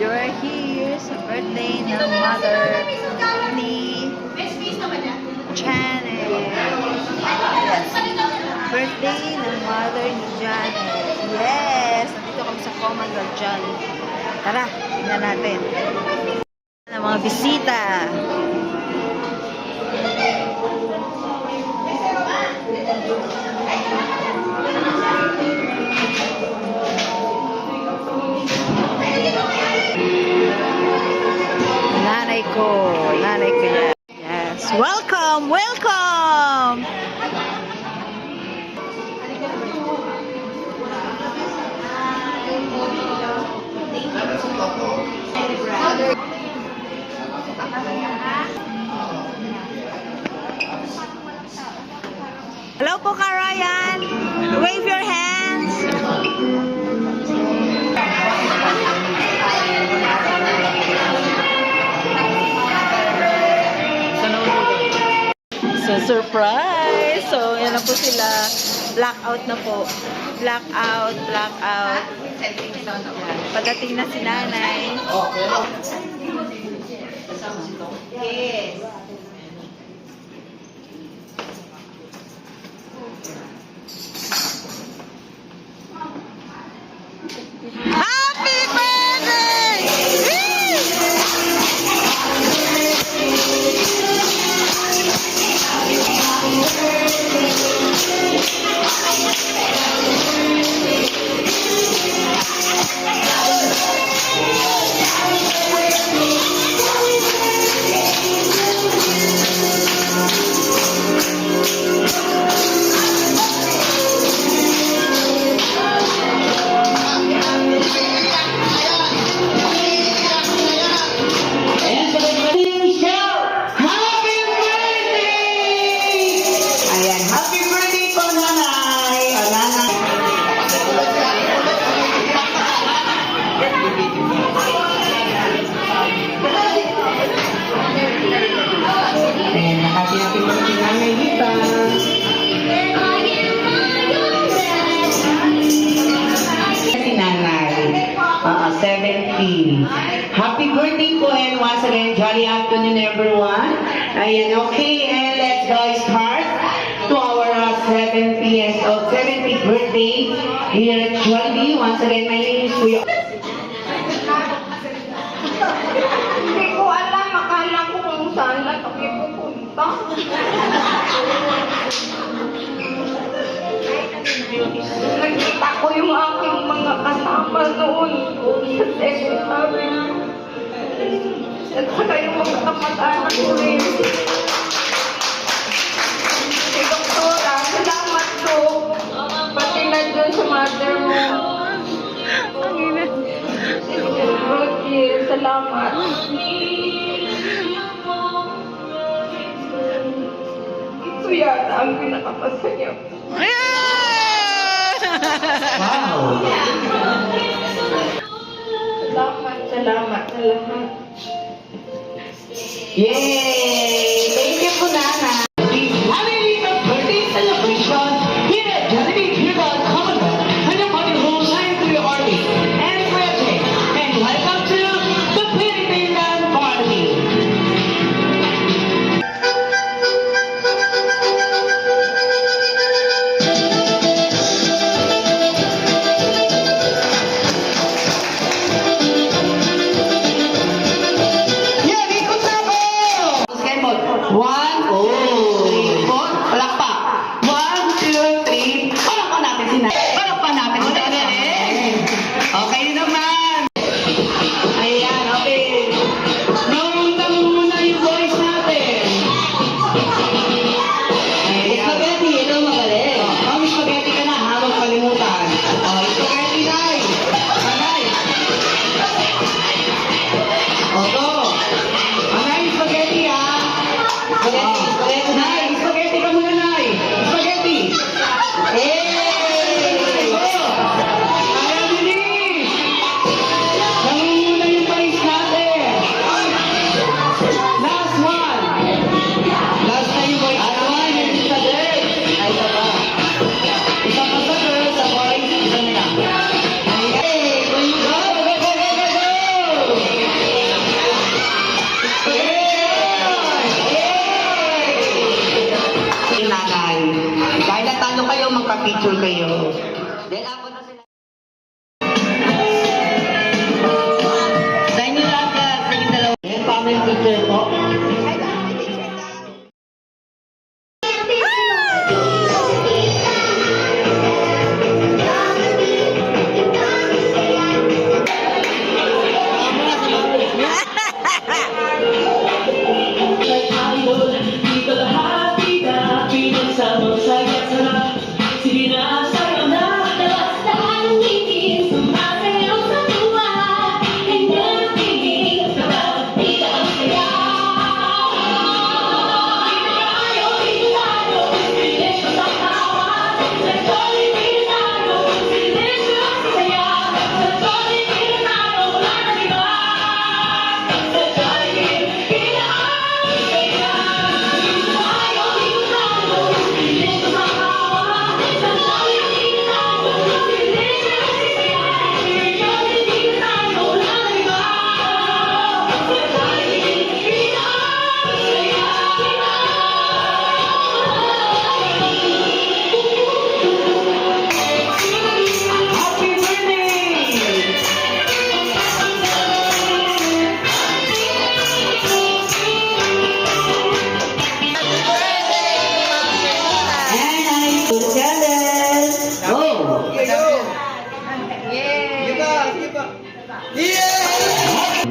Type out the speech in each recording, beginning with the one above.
You're here sa birthday ng mother ni Janet. Yes. Birthday ng mother ni Janet. Yes! Nandito kami sa Commandant John. Tara, tingnan natin. Ang mga bisita. Nanay ko yan. Yes, welcome, welcome! Hello po, Karayan! Wave your hands! So, surprise! So, yan na po sila. Blackout na po. Blackout. Pagdating na si nanay. Yes. Happy birthday! Happy birthday po, and once again, jolly afternoon everyone. Ayan, okay, and let's go start to our 70th birthday here at Jollibee. Once again, my name is Kuya. Hindi ko alam, akala ko kung saan na kami pupunta. Nakita ko yung aking mga kasama noon sa sabi at saka yung mga kamag-anak ko rin. Si Doktora, salamat po. Pati na dun sa mother mo. Okay, salamat. Ito yata ang pinakamasaya. Wow! Salamat sa lahat. Yay! Thank you po, Nana. Having a birthday celebration here at Jollibee Tribal Commonwealth and the party whole line to your army and birthday. And welcome to the Philippine Party. magpa-picture kayo. Then ako na sila. Sa inyo lahat ka, sa inyo dalawa. Then family picture po.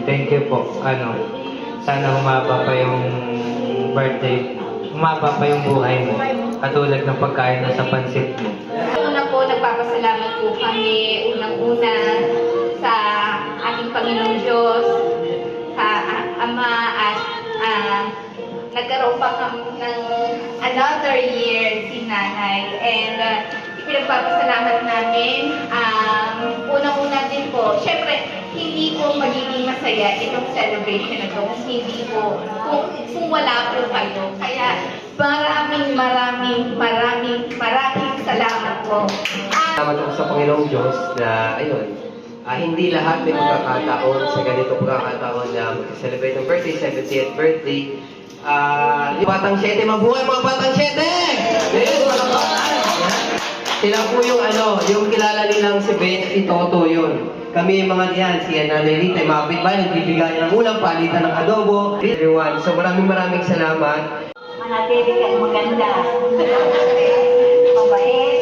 Thank you po. Sana humaba pa yung birthday, humaba pa yung buhay mo. Katulad ng pagkain na sa pansit mo. Una po, nagpapasalamat po kami unang-una sa ating Panginoong Diyos, sa Ama at nagkaroon pa kami ng another year si Nanay. And pinagpapasalamat namin. Unang-una din po, syempre, hindi po magiging masaya itong celebration na ito kung hindi po, kung wala po kayo. Kaya maraming salamat po. Salamat ako sa Panginoong Diyos na, ayun, hindi lahat may pagkakataon sa ganitong pagkakataon na mag-celebrate ng birthday, 70th birthday. Batang 7, mabuhay mga Batang 7! Yes, mga batang! Sila po yung kilala nilang si Ben, si Toto yun. Kami yung mga diyan, si Nanay Rita, yung mga kapitbahay, nagbibigay ng ulam, palitan ng adobo. Everyone, so maraming salamat. Manatili kang maganda. Mabait.